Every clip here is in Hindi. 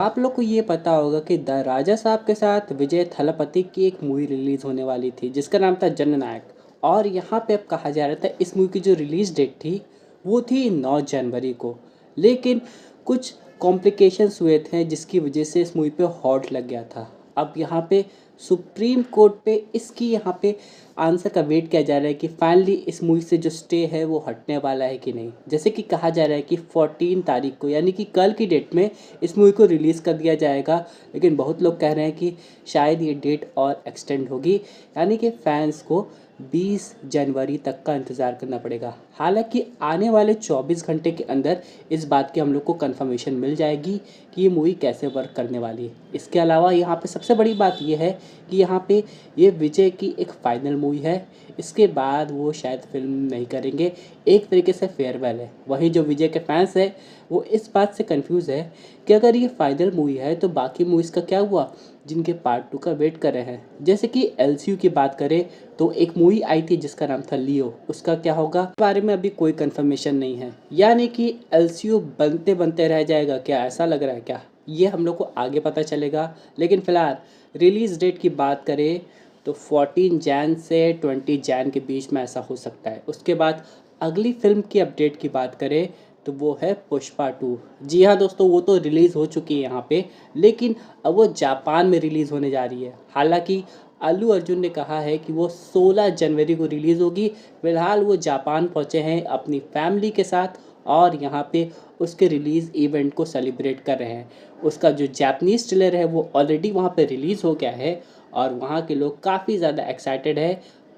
आप लोग को ये पता होगा कि द राजा साहब के साथ विजय थलापति की एक मूवी रिलीज़ होने वाली थी जिसका नाम था जननायक। और यहाँ पे अब कहा जा रहा था इस मूवी की जो रिलीज़ डेट थी वो थी 9 जनवरी को। लेकिन कुछ कॉम्प्लिकेशंस हुए थे जिसकी वजह से इस मूवी पे हॉल्ट लग गया था। अब यहाँ पे सुप्रीम कोर्ट पे इसकी यहाँ पे आंसर का वेट किया जा रहा है कि फाइनली इस मूवी से जो स्टे है वो हटने वाला है कि नहीं। जैसे कि कहा जा रहा है कि 14 तारीख को यानी कि कल की डेट में इस मूवी को रिलीज़ कर दिया जाएगा। लेकिन बहुत लोग कह रहे हैं कि शायद ये डेट और एक्सटेंड होगी, यानी कि फैंस को 20 जनवरी तक का इंतज़ार करना पड़ेगा। हालांकि आने वाले 24 घंटे के अंदर इस बात की हम लोग को कंफर्मेशन मिल जाएगी कि ये मूवी कैसे वर्क करने वाली है। इसके अलावा यहाँ पे सबसे बड़ी बात ये है कि यहाँ पे ये विजय की एक फाइनल मूवी है। इसके बाद वो शायद फिल्म नहीं करेंगे, एक तरीके से फेयरवेल है। वहीं जो विजय के फैंस हैं वो इस बात से कंफ्यूज है कि अगर ये फाइनल मूवी है तो बाकी मूवीज़ का क्या हुआ जिनके पार्ट 2 का वेट कर रहे हैं। जैसे कि एलसीयू की बात करें तो एक मूवी आई थी जिसका नाम था लियो, उसका क्या होगा इस बारे में अभी कोई कंफर्मेशन नहीं है। यानी कि एलसीयू बनते बनते रह जाएगा क्या, ऐसा लग रहा है क्या, ये हम लोग को आगे पता चलेगा। लेकिन फ़िलहाल रिलीज़ डेट की बात करें तो 14 जैन से 20 जैन के बीच में ऐसा हो सकता है। उसके बाद अगली फिल्म की अपडेट की बात करें तो वो है पुष्पा 2। जी हाँ दोस्तों, वो तो रिलीज़ हो चुकी है यहाँ पे, लेकिन अब वो जापान में रिलीज़ होने जा रही है। हालांकि अल्लू अर्जुन ने कहा है कि वो 16 जनवरी को रिलीज़ होगी। फिलहाल वो जापान पहुँचे हैं अपनी फैमिली के साथ और यहाँ पे उसके रिलीज़ इवेंट को सेलिब्रेट कर रहे हैं। उसका जो जापानीज़ ट्रेलर है वो ऑलरेडी वहाँ पे रिलीज़ हो गया है और वहाँ के लोग काफ़ी ज़्यादा एक्साइटेड है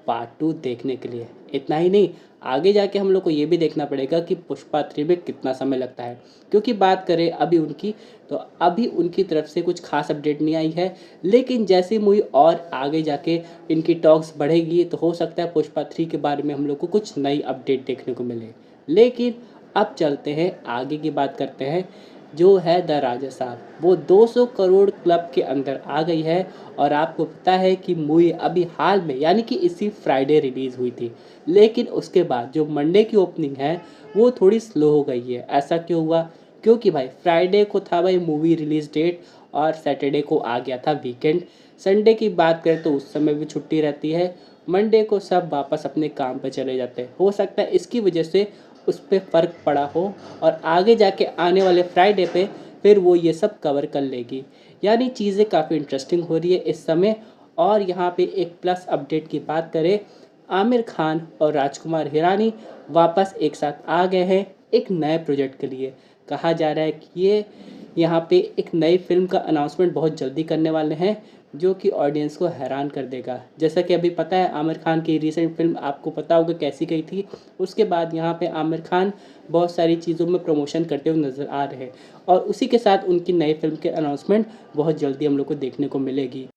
पार्ट 2 देखने के लिए। इतना ही नहीं, आगे जाके हम लोग को ये भी देखना पड़ेगा कि पुष्पा 3 में कितना समय लगता है। क्योंकि बात करें अभी उनकी, तो अभी उनकी तरफ से कुछ खास अपडेट नहीं आई है। लेकिन जैसी मूवी और आगे जाके इनकी टॉक्स बढ़ेगी तो हो सकता है पुष्पा 3 के बारे में हम लोग को कुछ नई अपडेट देखने को मिले। लेकिन अब चलते हैं आगे की बात करते हैं जो है द राजा साहब। वो 200 करोड़ क्लब के अंदर आ गई है और आपको पता है कि मूवी अभी हाल में यानी कि इसी फ्राइडे रिलीज़ हुई थी। लेकिन उसके बाद जो मंडे की ओपनिंग है वो थोड़ी स्लो हो गई है। ऐसा क्यों हुआ? क्योंकि भाई फ्राइडे को था भाई मूवी रिलीज़ डेट और सैटरडे को आ गया था वीकेंड। संडे की बात करें तो उस समय भी छुट्टी रहती है। मंडे को सब वापस अपने काम पे चले जाते हैं। हो सकता है इसकी वजह से उस पर फ़र्क पड़ा हो और आगे जाके आने वाले फ्राइडे पे फिर वो ये सब कवर कर लेगी। यानी चीज़ें काफ़ी इंटरेस्टिंग हो रही है इस समय। और यहाँ पे एक प्लस अपडेट की बात करें, आमिर खान और राजकुमार हिरानी वापस एक साथ आ गए हैं एक नए प्रोजेक्ट के लिए। कहा जा रहा है कि ये यहाँ पे एक नई फिल्म का अनाउंसमेंट बहुत जल्दी करने वाले हैं जो कि ऑडियंस को हैरान कर देगा। जैसा कि अभी पता है आमिर खान की रीसेंट फिल्म आपको पता होगा कैसी गई थी। उसके बाद यहाँ पे आमिर खान बहुत सारी चीज़ों में प्रमोशन करते हुए नज़र आ रहे हैं और उसी के साथ उनकी नई फिल्म के अनाउंसमेंट बहुत जल्दी हम लोग को देखने को मिलेगी।